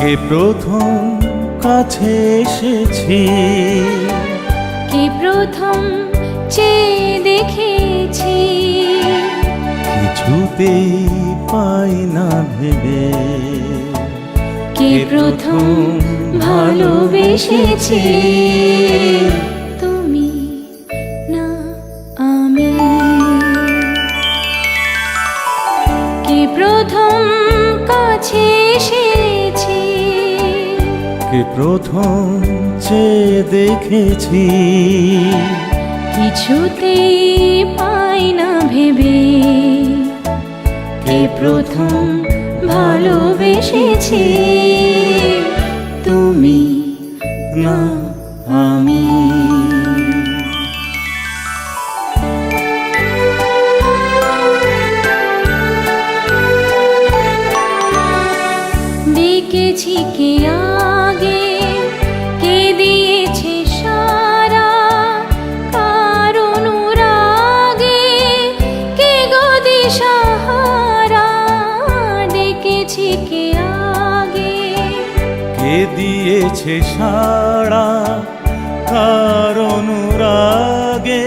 কে প্রথম কাছে এসেছি, কে প্রথম চেয়ে দেখেছি, কিছুতেই পাই না ভেবে। কে প্রথম ভালোবেসেছি, তুমি না আমি। কে প্রথম কাছে এসেছি, কে প্রথম চেয়ে দেখেছি, কিছুতেই পাই না ভেবে। কে প্রথম ভালোবেসেছি, তুমি না আমি। ডেকেছি কে আগে, কে দিয়েছে সারা, কার অনুরাগে কে গো দিশাহারা। ডেকেছি কে আগে, কে দিয়েছে সাড়া, কার অনুরাগে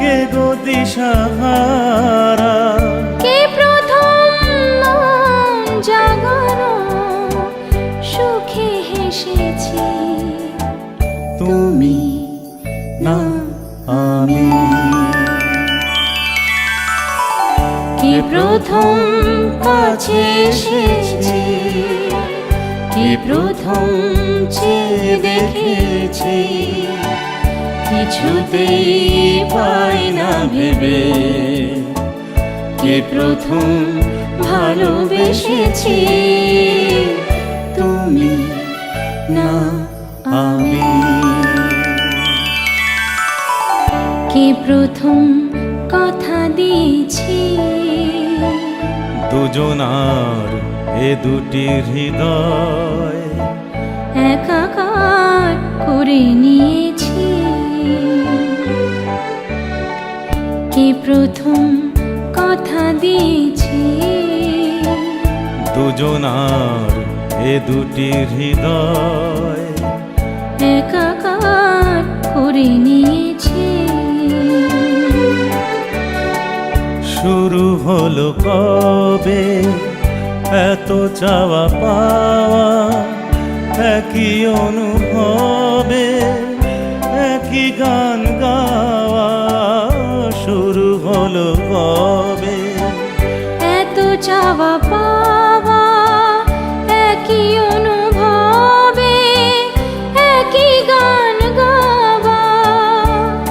কে গো দিশাহারা। কে প্রথম মন জাগানো সুখে হেসেছি, তুমি না আমি। কে প্রথম কাছে এসেছি, কে প্রথম চেয়ে দেখেছি, কিছুতেই পাই না ভেবে। কে প্রথম ভালোবেসেছি, তুমি না আমি। কে প্রথম কথা দিয়েছি, দুজনার এ দুটি হৃদয় একাকার করে নিয়েছি। কে প্রথম কথা দিয়েছি, দুজনার এ দুটি হৃদয় একাকার করে নিয়েছি। শুরু হলো কবে এত চাওয়া পাওয়া, একই অনুভবে একই গান গাওয়া। শুরু হলো কবে এত চাওয়া পাওয়া, একই অনুভবে একই গান গাওয়া।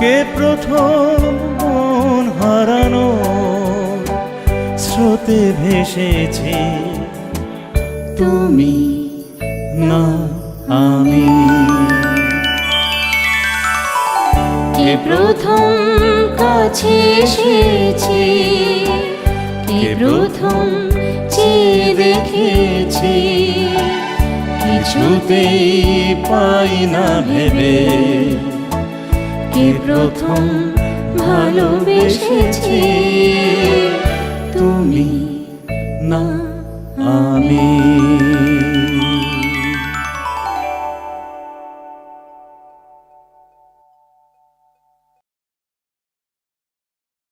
কে প্রথম মন হারানো স্রোতে ভেসেছি, তুমি না আমি। কে প্রথম কাছে এসেছি, কে প্রথম চেয়ে দেখেছি, কিছুতেই পাই না ভেবে। কে প্রথম ভালোবেসেছি, তুমি না আমি।